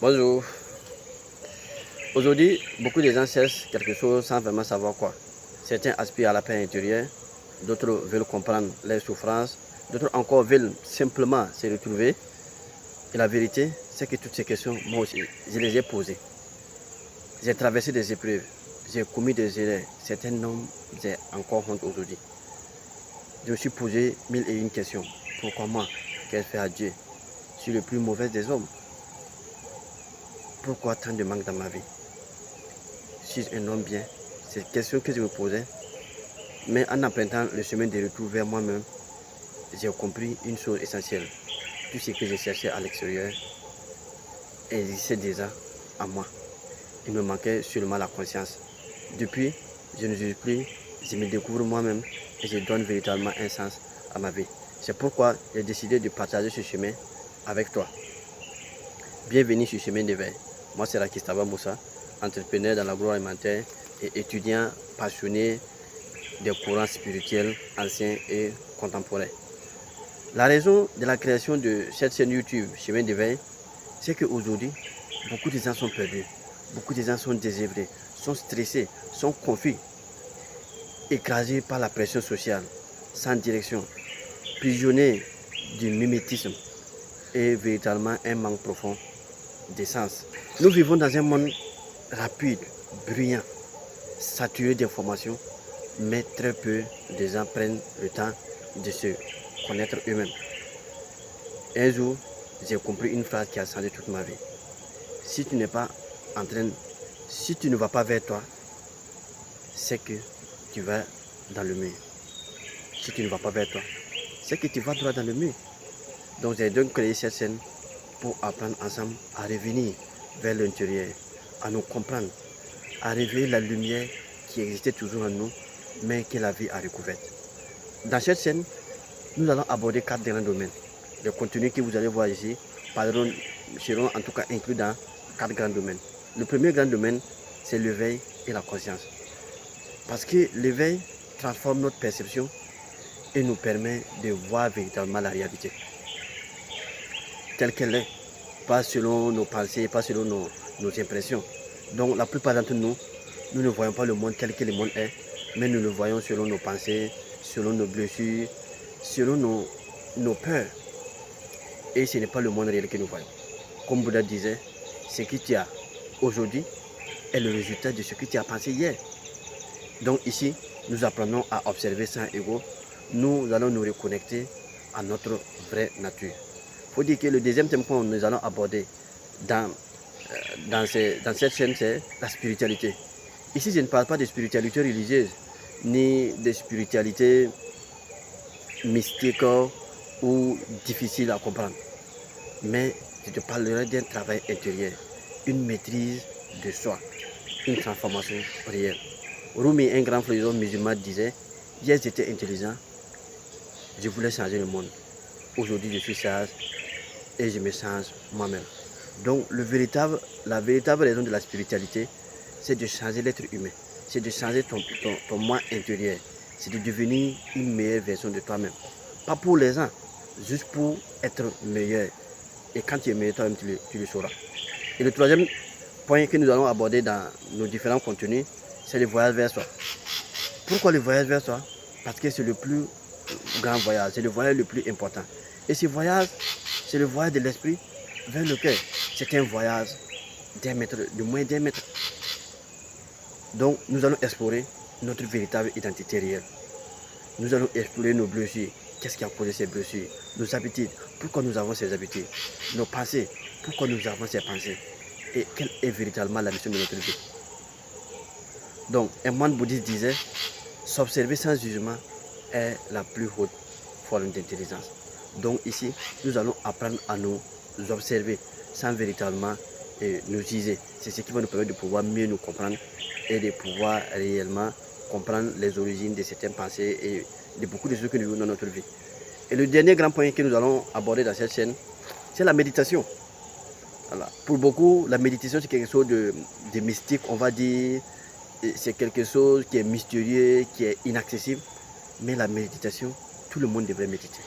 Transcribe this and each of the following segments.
Bonjour. Aujourd'hui, beaucoup de gens cherchent quelque chose sans vraiment savoir quoi. Certains aspirent à la paix intérieure, d'autres veulent comprendre leurs souffrances, d'autres encore veulent simplement se retrouver. Et la vérité, c'est que toutes ces questions, moi aussi, je les ai posées. J'ai traversé des épreuves, j'ai commis des erreurs. Certains noms, j'ai encore honte aujourd'hui. Je me suis posé 1001 questions. Pourquoi moi? Qu'ai-je fait à Dieu? Je suis le plus mauvais des hommes. Pourquoi tant de manque dans ma vie? Suis-je un homme bien? C'est une question que je me posais. Mais en empruntant le chemin de retour vers moi-même, j'ai compris une chose essentielle. Tout ce que je cherchais à l'extérieur existait déjà en moi. Il me manquait seulement la conscience. Depuis, je ne juge plus, je me découvre moi-même et je donne véritablement un sens à ma vie. C'est pourquoi j'ai décidé de partager ce chemin avec toi. Bienvenue sur Chemin d'éveil. Moi, c'est Rakistava Moussa, entrepreneur dans l'agroalimentaire et étudiant passionné des courants spirituels anciens et contemporains. La raison de la création de cette chaîne YouTube Chemin d'éveil, c'est qu'aujourd'hui, beaucoup de gens sont perdus, beaucoup de gens sont désœuvrés, sont stressés, sont confus, écrasés par la pression sociale, sans direction, prisonniers du mimétisme et véritablement un manque profond d'essence. Nous vivons dans un monde rapide, bruyant, saturé d'informations, mais très peu de gens prennent le temps de se connaître eux-mêmes. Un jour, j'ai compris une phrase qui a changé toute ma vie. Si tu n'es pas en train, si tu ne vas pas vers toi, c'est que tu vas dans le mur. Si tu ne vas pas vers toi, c'est que tu vas droit dans le mur. Donc j'ai donc créé cette scène pour apprendre ensemble à revenir vers l'intérieur, à nous comprendre, à réveiller la lumière qui existait toujours en nous, mais que la vie a recouverte. Dans cette scène, nous allons aborder 4 grands domaines. Les contenus que vous allez voir ici seront en tout cas inclus dans 4 grands domaines. Le premier grand domaine, c'est l'éveil et la conscience. Parce que l'éveil transforme notre perception et nous permet de voir véritablement la réalité telle qu'elle est, pas selon nos pensées, pas selon nos impressions. Donc la plupart d'entre nous, nous ne voyons pas le monde tel que le monde est, mais nous le voyons selon nos pensées, selon nos blessures, selon nos peurs. Et ce n'est pas le monde réel que nous voyons. Comme Bouddha disait, ce que tu as aujourd'hui est le résultat de ce que tu as pensé hier. Donc ici, nous apprenons à observer sans ego. Nous allons nous reconnecter à notre vraie nature. Il faut dire que le deuxième thème que nous allons aborder dans cette chaîne, c'est la spiritualité. Ici, je ne parle pas de spiritualité religieuse, ni de spiritualité mystique ou difficile à comprendre. Mais je te parlerai d'un travail intérieur, une maîtrise de soi, une transformation réelle. Rumi, un grand philosophe musulman, disait « Hier j'étais intelligent, je voulais changer le monde. Aujourd'hui je suis sage et je me change moi-même. » Donc la véritable raison de la spiritualité, c'est de changer l'être humain, c'est de changer ton moi intérieur, c'est de devenir une meilleure version de toi-même. Pas pour les gens, juste pour être meilleur. Et quand tu es meilleur, toi-même tu le sauras. Et le troisième point que nous allons aborder dans nos différents contenus, c'est le voyage vers soi. Pourquoi le voyage vers soi? Parce que c'est le plus grand voyage, c'est le voyage le plus important. Et ce voyage, c'est le voyage de l'esprit vers le cœur. C'est un voyage de moins d'1 mètre. Donc, nous allons explorer notre véritable identité réelle. Nous allons explorer nos blessures. Qu'est-ce qui a causé ces blessures? Nos habitudes. Pourquoi nous avons ces habitudes? Nos pensées. Pourquoi nous avons ces pensées? Et quelle est véritablement la mission de notre vie? Donc, un moine bouddhiste disait, s'observer sans jugement est la plus haute forme d'intelligence. Donc ici, nous allons apprendre à nous observer sans véritablement nous juger. C'est ce qui va nous permettre de pouvoir mieux nous comprendre et de pouvoir réellement comprendre les origines de certaines pensées et de beaucoup de choses que nous vivons dans notre vie. Et le dernier grand point que nous allons aborder dans cette chaîne, c'est la méditation. Voilà. Pour beaucoup, la méditation, c'est quelque chose de mystique, on va dire. C'est quelque chose qui est mystérieux, qui est inaccessible. Mais la méditation, tout le monde devrait méditer.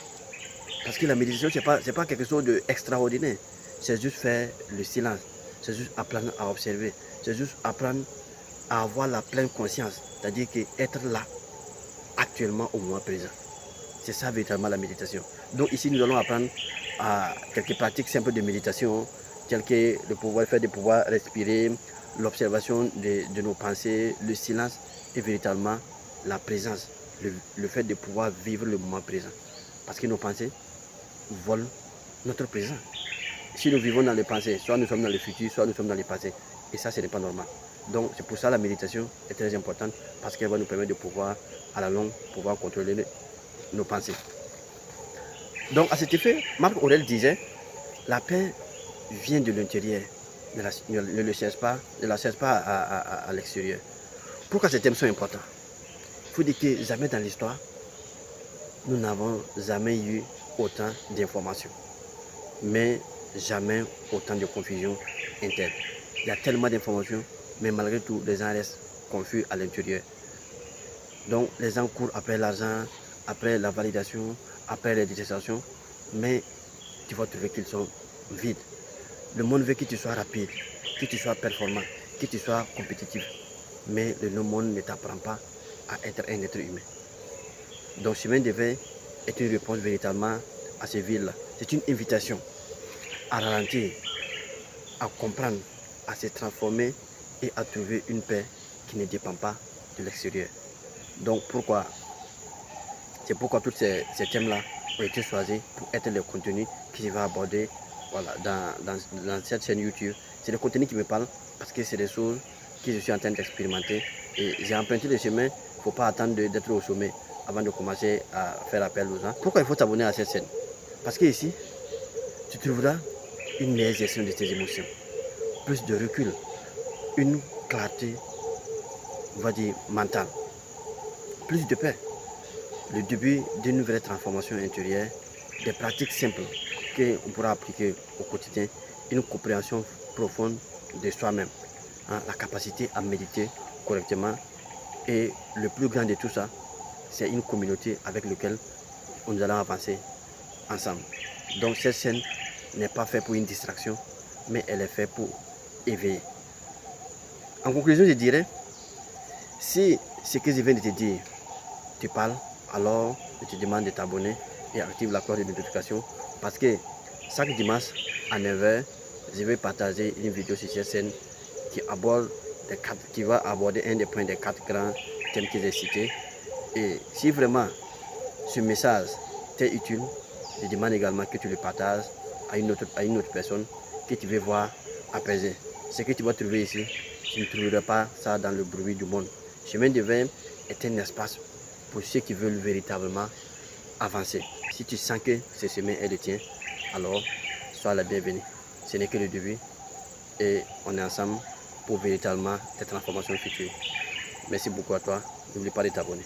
Parce que la méditation, ce n'est pas quelque chose d'extraordinaire. C'est juste faire le silence. c'est juste apprendre à observer, c'est juste apprendre à avoir la pleine conscience, c'est-à-dire qu'être là, actuellement, au moment présent. C'est ça véritablement la méditation. Donc ici, nous allons apprendre à quelques pratiques simples de méditation, telles que le fait de pouvoir respirer, l'observation de nos pensées, le silence et véritablement la présence, le fait de pouvoir vivre le moment présent. Parce que nos pensées volent notre présent. Si nous vivons dans les pensées, soit nous sommes dans le futur, soit nous sommes dans le passé. Et ça, ce n'est pas normal. Donc c'est pour ça que la méditation est très importante, parce qu'elle va nous permettre de pouvoir, à la longue, pouvoir contrôler nos pensées. Donc à cet effet, Marc Aurèle disait, la paix vient de l'intérieur, ne la cherche pas à l'extérieur. Pourquoi ces thèmes sont importants? Il faut dire que jamais dans l'histoire, nous n'avons jamais eu autant d'informations, mais jamais autant de confusion interne. Il y a tellement d'informations, mais malgré tout, les gens restent confus à l'intérieur. Donc les gens courent après l'argent, après la validation, après les détestations, mais tu vas trouver qu'ils sont vides. Le monde veut que tu sois rapide, que tu sois performant, que tu sois compétitif, mais le monde ne t'apprend pas à être un être humain. Donc chemin de veille est une réponse véritablement à ces villes-là. C'est une invitation à ralentir, à comprendre, à se transformer et à trouver une paix qui ne dépend pas de l'extérieur. Donc c'est pourquoi tous ces thèmes-là ont été choisis pour être les contenus que je vais aborder, voilà, dans cette chaîne YouTube. C'est le contenu qui me parle parce que c'est des choses que je suis en train d'expérimenter et j'ai emprunté le chemin. Il ne faut pas attendre d'être au sommet avant de commencer à faire appel aux gens. Pourquoi il faut t'abonner à cette chaîne? Parce que ici, tu trouveras une meilleure gestion de tes émotions, plus de recul, une clarté, on va dire, mentale, plus de paix, le début d'une vraie transformation intérieure, des pratiques simples qu'on pourra appliquer au quotidien, une compréhension profonde de soi-même, hein, la capacité à méditer correctement et le plus grand de tout ça, c'est une communauté avec laquelle nous allons avancer ensemble. Donc cette chaîne n'est pas faite pour une distraction, mais elle est faite pour éveiller. En conclusion, je dirais, si ce que je viens de te dire te parle, alors je te demande de t'abonner et active la cloche de notification, parce que chaque dimanche à 9h, je vais partager une vidéo sur cette chaîne qui va aborder un des points des 4 grands thèmes que j'ai cités. Et si vraiment ce message t'est utile, je demande également que tu le partages à une autre personne que tu veux voir apaiser. Ce que tu vas trouver ici, tu ne trouveras pas ça dans le bruit du monde. Chemin de veille est un espace pour ceux qui veulent véritablement avancer. Si tu sens que ce chemin est le tien, alors sois la bienvenue. Ce n'est que le début et on est ensemble pour véritablement des transformations futures. Merci beaucoup à toi. N'oublie pas de t'abonner.